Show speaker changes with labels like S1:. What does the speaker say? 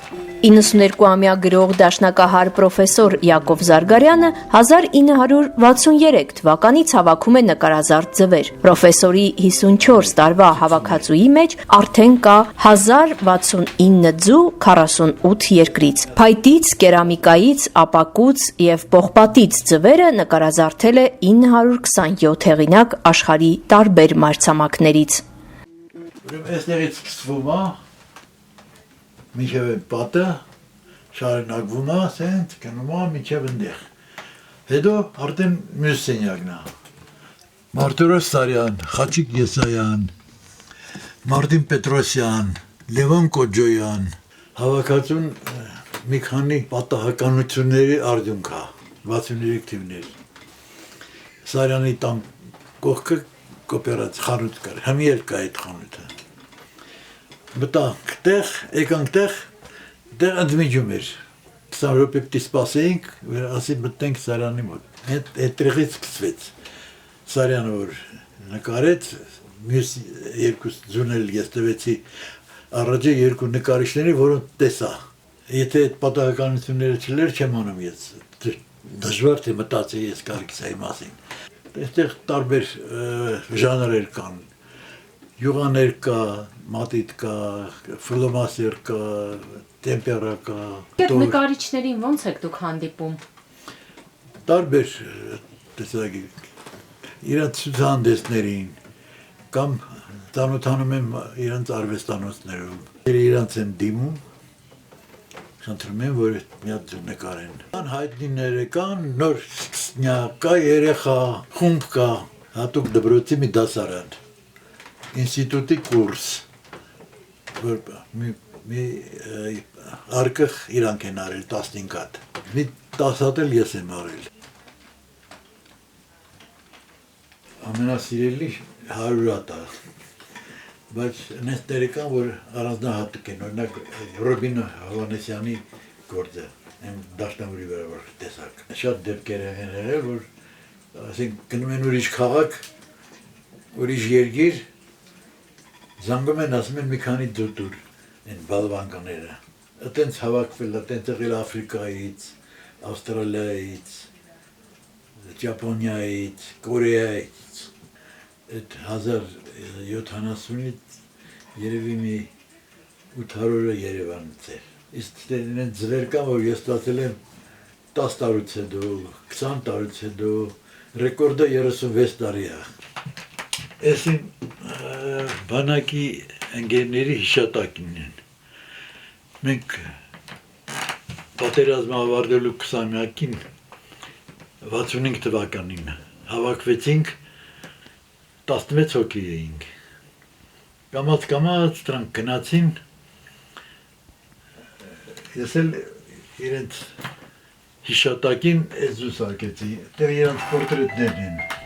S1: 92-ամյա գրող դաշնակահար պրոֆեսոր Յակով Զարգարյանը 1963 թվականից հավաքում է նկարազարդ ձվեր։ Պրոֆեսորի 54 տարվա հավաքածուի մեջ արդեն կա 1069 ձու 48 երկրից։ Փայտից, կերամիկայից, ապակուց և պողպատից ձվերը նկարազարդել է 927 հեղինակ աշխարհի տարբեր մայրցամաքներից։
S2: Այստեղից սկսվում է մինչև պատը, շարունակվում է, սենց գնում է մինչև ընդեղ։ Հետո արդեն մյուս սենյակն է։ Մարտիրոս Սարյան, Խաչիկ Եսայան, Մարտին Պետրոսյան, Լևոն Կոջոյան, հավաքածուն մի քանի պատահականությունների արդյունք է, 63 թիվներ։ Սարյանի տան կողքը կոպերած խանութ կար, հմի էլ կա այդ խանութը։ Մտանք տեղ, եկանք տեղ ընդմիջում էր, 20 րոպե պիտի սպասեինք, ասի մտնենք Սարյանի մոտ, այդտեղից սկսվեց, Սարյանը որ նկարեց, մյուս երկու ձուն էլ ես տվեցի առաջը երկու նկարիչների, որոնք տեսա, եթե այդ պատահականությունները չլեր չեմ անում ես, դժվար թե մտածեի ես կարիքսայի մասին, այստեղ տարբեր ժանրեր կան, յուղաներ կա, մատիտ կա, ֆլոմասեր կա, տեմպերա կա։
S1: Այդ նկարիչներին ոնց եք դուք հանդիպում։
S2: Տարբեր տեսակի իրանց ցուցահանդեսներին կամ ծանոթանում եմ իրանց արվեստանոցներում։ Իրանց եմ դիմում, խնդրում եմ, որ մի հատ նկարեն։ Կան հայտնիներ կան, նոր կա, երեխա, խումբ կա, հատուկ դպրոցի մի դասարան, ինստիտուտի կուրս, որ մի արկղ իրանք են արել 15 հատ, մի 10 հատ էլ ես եմ արել։ Ամենասիրելի 100 հատ է, բայց նեստերը կան, որ առանձնահատուկ են, օրինակ Ռոբին Հովհաննեսյանի գործը, դաշնամուրի վրա որ տեսակ։ Շատ դեպքեր են եղել, որ գնում են ուրիշ քաղաք, ուրիշ երկիր, զանգում են, ասում են մի քանի դուտուր են բալվանկաները, այտենց հավաքվել, այտենց եղել Աֆրիկայից, Ավստրալիայից, Ճապոնիայից, Կորեայից, այդ 1070-ից երևի մի 800-ը Երևանից էր, իսկ դեն ձվեր կան, որ ես ստացել եմ 10 տարուց հետո, 20 տարուց հետո, ռեկորդը 36 տարի է։ Այսին բանակի ընկերների հիշատակին են։ Մենք պատերազմը ավարտելու 20-ամյակին 65 թվականին հավաքվեցինք, 16 հոգի էինք։ Կամաց դրանք գնացին, ես էլ իրենց հիշատակին էզուս արկեցի, տեղ իրենց պորտրետներն են։